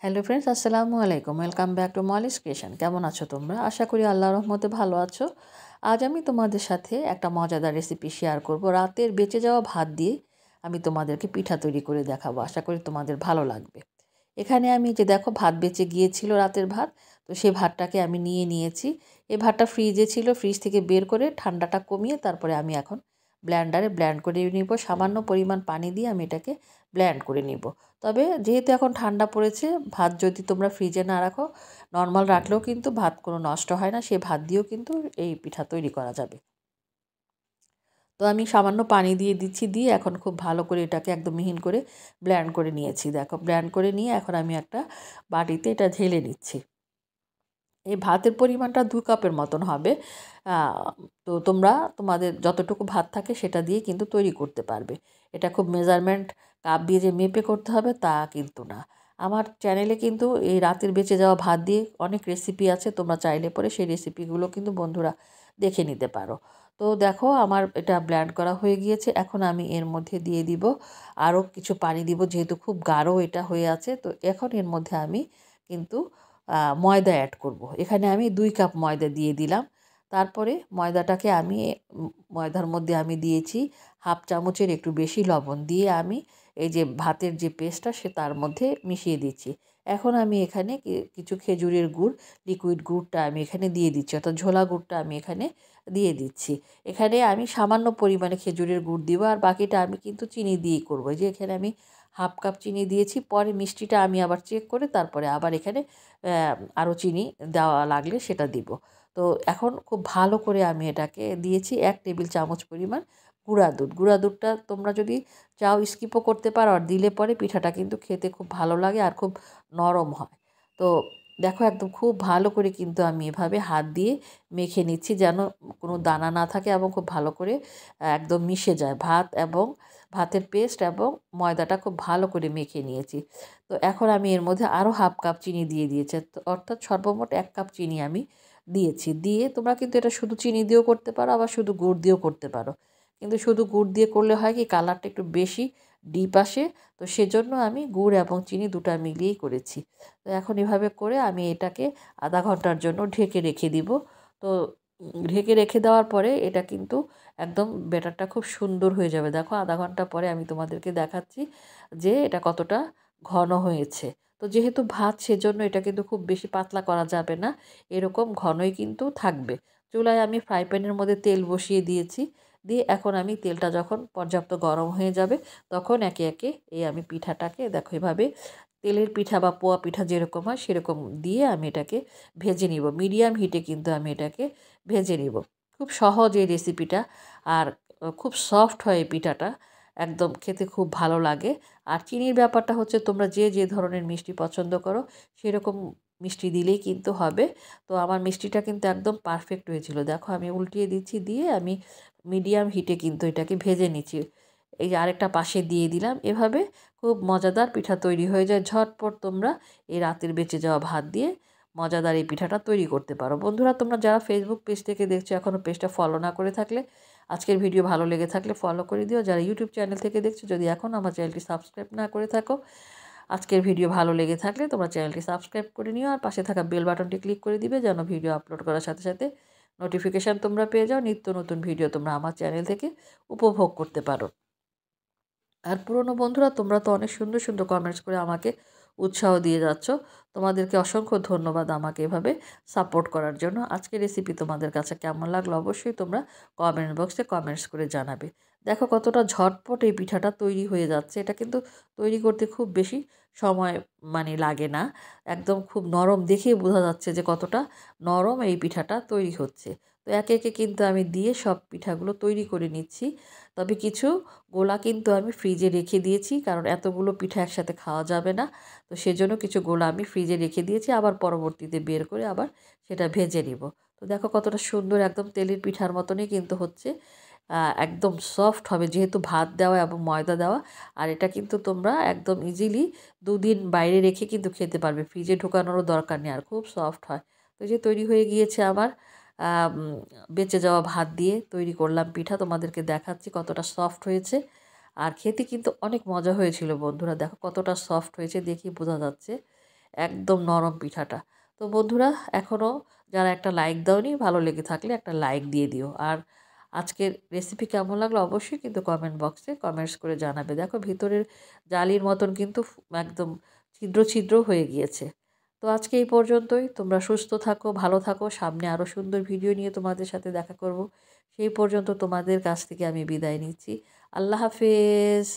Hello friends, আসসালামু আলাইকুম। Welcome back to Molly's creation. কেমন আছো তোমরা? আশা করি আল্লাহর রহমতে ভালো আছো। আজ আমি তোমাদের সাথে একটা মজাদার রেসিপি শেয়ার করব। রাতের বেঁচে যাওয়া ভাত দিয়ে আমি তোমাদেরকে পিঠা তৈরি করে দেখাবো। আশা করি তোমাদের ভালো লাগবে। এখানে আমি যে দেখো ভাত বেঁচে গিয়েছিল, রাতের ভাত, তো সেই ভাতটাকে আমি নিয়েছি। এই ভাতটা ফ্রিজে ছিল, ফ্রিজ থেকে বের করে ঠান্ডাটা কমিয়ে তারপরে আমি এখন ব্ল্যান্ডারে ব্ল্যান্ড করে নিব। সামান্য পরিমাণ পানি দিয়ে আমি এটাকে ব্ল্যান্ড করে নিব। তবে যেহেতু এখন ঠান্ডা পড়েছে, ভাত যদি তোমরা ফ্রিজে না রাখো, নর্মাল রাখলেও কিন্তু ভাত কোনো নষ্ট হয় না। সেই ভাত দিয়েও কিন্তু এই পিঠা তৈরি করা যাবে। তো আমি সামান্য পানি দিয়ে দিচ্ছি, দিয়ে এখন খুব ভালো করে এটাকে একদম মিহিন করে ব্ল্যান্ড করে নিয়েছি। দেখো, ব্ল্যান্ড করে নিয়ে এখন আমি একটা বাটিতে এটা ঢেলে নিচ্ছি। এই ভাতের পরিমাণটা 2 কাপের মতন হবে। তো তোমরা তোমাদের যতটুকু ভাত থাকে সেটা দিয়ে কিন্তু তৈরি করতে পারবে। এটা খুব মেজারমেন্ট কাপ দিয়ে যে মেপে করতে হবে তা কিন্তু না। আমার চ্যানেলে কিন্তু এই রাতের বেঁচে যাওয়া ভাত দিয়ে অনেক রেসিপি আছে, তোমরা চাইলে পরে সেই রেসিপিগুলো কিন্তু বন্ধুরা দেখে নিতে পারো। তো দেখো, আমার এটা ব্ল্যান্ড করা হয়ে গিয়েছে। এখন আমি এর মধ্যে দিয়ে দিব আরও কিছু পানি দিব, যেহেতু খুব গাঢ় এটা হয়ে আছে। তো এখন এর মধ্যে আমি কিন্তু ময়দা অ্যাড করব। এখানে আমি 2 কাপ ময়দা দিয়ে দিলাম। তারপরে ময়দাটাকে আমি ময়দার মধ্যে আমি দিয়েছি হাফ চামচের একটু বেশি লবণ, দিয়ে আমি এই যে ভাতের যে পেস্টটা সে তার মধ্যে মিশিয়ে দিচ্ছি। এখন আমি এখানে কিছু খেজুরের গুড়, লিকুইড গুড়টা আমি এখানে দিয়ে দিচ্ছি, অর্থাৎ ঝোলা গুড়টা আমি এখানে দিয়ে দিচ্ছি। এখানে আমি সামান্য পরিমাণে খেজুরের গুড় দিব, আর বাকিটা আমি কিন্তু চিনি দিয়েই করবো। যে এখানে আমি হাফ কাপ চিনি দিয়েছি, পরে মিষ্টিটা আমি আবার চেক করে তারপরে আবার এখানে আরও চিনি দেওয়া লাগলে সেটা দিব। তো এখন খুব ভালো করে আমি এটাকে দিয়েছি 1 টেবিল চামচ পরিমাণ গুঁড়া দুধ। গুঁড়া দুধটা তোমরা যদি চাও স্কিপও করতে পারো, আর দিলে পরে পিঠাটা কিন্তু খেতে খুব ভালো লাগে আর খুব নরম হয়। তো দেখো, একদম খুব ভালো করে কিন্তু আমি এভাবে হাত দিয়ে মেখে নিচ্ছি, যেন কোনো দানা না থাকে এবং খুব ভালো করে একদম মিশে যায় ভাত এবং ভাতের পেস্ট এবং ময়দাটা খুব ভালো করে মেখে নিয়েছি। তো এখন আমি এর মধ্যে আরও হাফ কাপ চিনি দিয়ে দিয়েছি, তো অর্থাৎ সর্বমোট 1 কাপ চিনি আমি দিয়েছি। দিয়ে তোমরা কিন্তু এটা শুধু চিনি দিয়েও করতে পারো, আবার শুধু গুড় দিয়েও করতে পারো। কিন্তু শুধু গুড় দিয়ে করলে হয় কি, কালারটা একটু বেশি ডিপ আসে। তো সেজন্য আমি গুড় এবং চিনি দুটা মিলিয়েই করেছি। তো এখন এভাবে করে আমি এটাকে আধা ঘন্টার জন্য ঢেকে রেখে দিব। তো ঢেকে রেখে দেওয়ার পরে এটা কিন্তু একদম ব্যাটারটা খুব সুন্দর হয়ে যাবে। দেখো, আধা ঘন্টা পরে আমি তোমাদেরকে দেখাচ্ছি যে এটা কতটা ঘন হয়েছে। তো যেহেতু ভাত, সেজন্য এটা কিন্তু খুব বেশি পাতলা করা যাবে না, এরকম ঘনই কিন্তু থাকবে। চুলায় আমি ফ্রাই প্যানের মধ্যে তেল বসিয়ে দিয়েছি। দিয়ে এখন আমি তেলটা যখন পর্যাপ্ত গরম হয়ে যাবে, তখন একে একে এই আমি পিঠাটাকে দেখো এভাবে তেলের পিঠা বা পোয়া পিঠা যেরকম হয় সেরকম দিয়ে আমি এটাকে ভেজে নিব। মিডিয়াম হিটে কিন্তু আমি এটাকে ভেজে নিব। খুব সহজ এই রেসিপিটা, আর খুব সফট হয় এই পিঠাটা, একদম খেতে খুব ভালো লাগে। আর চিনির ব্যাপারটা হচ্ছে, তোমরা যে যে ধরনের মিষ্টি পছন্দ করো সেরকম মিষ্টি দিলেই কিন্তু হবে। তো আমার মিষ্টিটা কিন্তু একদম পারফেক্ট হয়েছিল। দেখো, আমি উল্টিয়ে দিচ্ছি, দিয়ে আমি মিডিয়াম হিটে কিন্তু এটাকে ভেজে নিচ্ছি। এই যে আরেকটা পাশে দিয়ে দিলাম। এভাবে খুব মজাদার পিঠা তৈরি হয়ে যায় ঝটপট। তোমরা এই রাতের বেঁচে যাওয়া ভাত দিয়ে মজাদার এই পিঠাটা তৈরি করতে পারো। বন্ধুরা, তোমরা যারা ফেসবুক পেজ থেকে দেখছো, এখনও পেজটা ফলো না করে থাকলে, আজকের ভিডিও ভালো লেগে থাকলে ফলো করে দিও। যারা ইউটিউব চ্যানেল থেকে দেখছো, যদি এখন আমার চ্যানেলটি সাবস্ক্রাইব না করে থাকো, আজকের ভিডিও ভালো লেগে থাকলে তোমরা চ্যানেলটি সাবস্ক্রাইব করে নিও, আর পাশে থাকা বেল বাটনটি ক্লিক করে দিবে, যেন ভিডিও আপলোড করার সাথে সাথে নোটিফিকেশান তোমরা পেয়ে যাও। নিত্য নতুন ভিডিও তোমরা আমার চ্যানেল থেকে উপভোগ করতে পারো। আর পুরনো বন্ধুরা, তোমরা তো অনেক সুন্দর সুন্দর কমেন্টস করে আমাকে উৎসাহ দিয়ে যাচ্ছ। তোমাদেরকে অসংখ্য ধন্যবাদ আমাকে এভাবে সাপোর্ট করার জন্য। আজকের রেসিপি তোমাদের কাছে কেমন লাগলো অবশ্যই তোমরা কমেন্ট বক্সে কমেন্টস করে জানাবে। দেখো কতটা ঝটপট এই পিঠাটা তৈরি হয়ে যাচ্ছে। এটা কিন্তু তৈরি করতে খুব বেশি সময় লাগে না। একদম খুব নরম, দেখেই বোঝা যাচ্ছে যে কতটা নরম এই পিঠাটা তৈরি হচ্ছে। তো একে একে কিন্তু আমি দিয়ে সব পিঠাগুলো তৈরি করে নিচ্ছি। তবে কিছু গোলা কিন্তু আমি ফ্রিজে রেখে দিয়েছি, কারণ এতগুলো পিঠা একসাথে খাওয়া যাবে না। তো সেজন্য কিছু গোলা আমি ফ্রিজে রেখে দিয়েছি, আবার পরবর্তীতে বের করে আবার সেটা ভেজে নিব। তো দেখো কতটা সুন্দর, একদম তেলের পিঠার মতনই কিন্তু হচ্ছে। একদম সফট হবে, যেহেতু ভাত দেওয়া এবং ময়দা দেওয়া। আর এটা কিন্তু তোমরা একদম ইজিলি 2 দিন বাইরে রেখে কিন্তু খেতে পারবে, ফ্রিজে ঢোকানোরও দরকার নেই, আর খুব সফট হয়। তো যে তৈরি হয়ে গিয়েছে আমার বেঁচে যাওয়া ভাত দিয়ে তৈরি করলাম পিঠা, তোমাদেরকে দেখাচ্ছি কতটা সফট হয়েছে। আর খেতে কিন্তু অনেক মজা হয়েছিল বন্ধুরা। দেখো কতটা সফট হয়েছে, দেখেই বোঝা যাচ্ছে। একদম নরম পিঠাটা। তো বন্ধুরা, এখনও যারা একটা লাইক দাওনি, ভালো লেগে থাকলে একটা লাইক দিয়ে দিও। আর আজকের রেসিপি কেমন লাগলো অবশ্যই কিন্তু কমেন্ট বক্সে কমেন্টস করে জানাবে। দেখো ভিতরের জালির মতন কিন্তু একদম ছিদ্র ছিদ্র হয়ে গিয়েছে। তো আজকে এই পর্যন্তই। তোমরা সুস্থ থাকো, ভালো থাকো। সামনে আরও সুন্দর ভিডিও নিয়ে তোমাদের সাথে দেখা করব। সেই পর্যন্ত তোমাদের কাছ থেকে আমি বিদায় নিচ্ছি। আল্লাহ হাফেজ।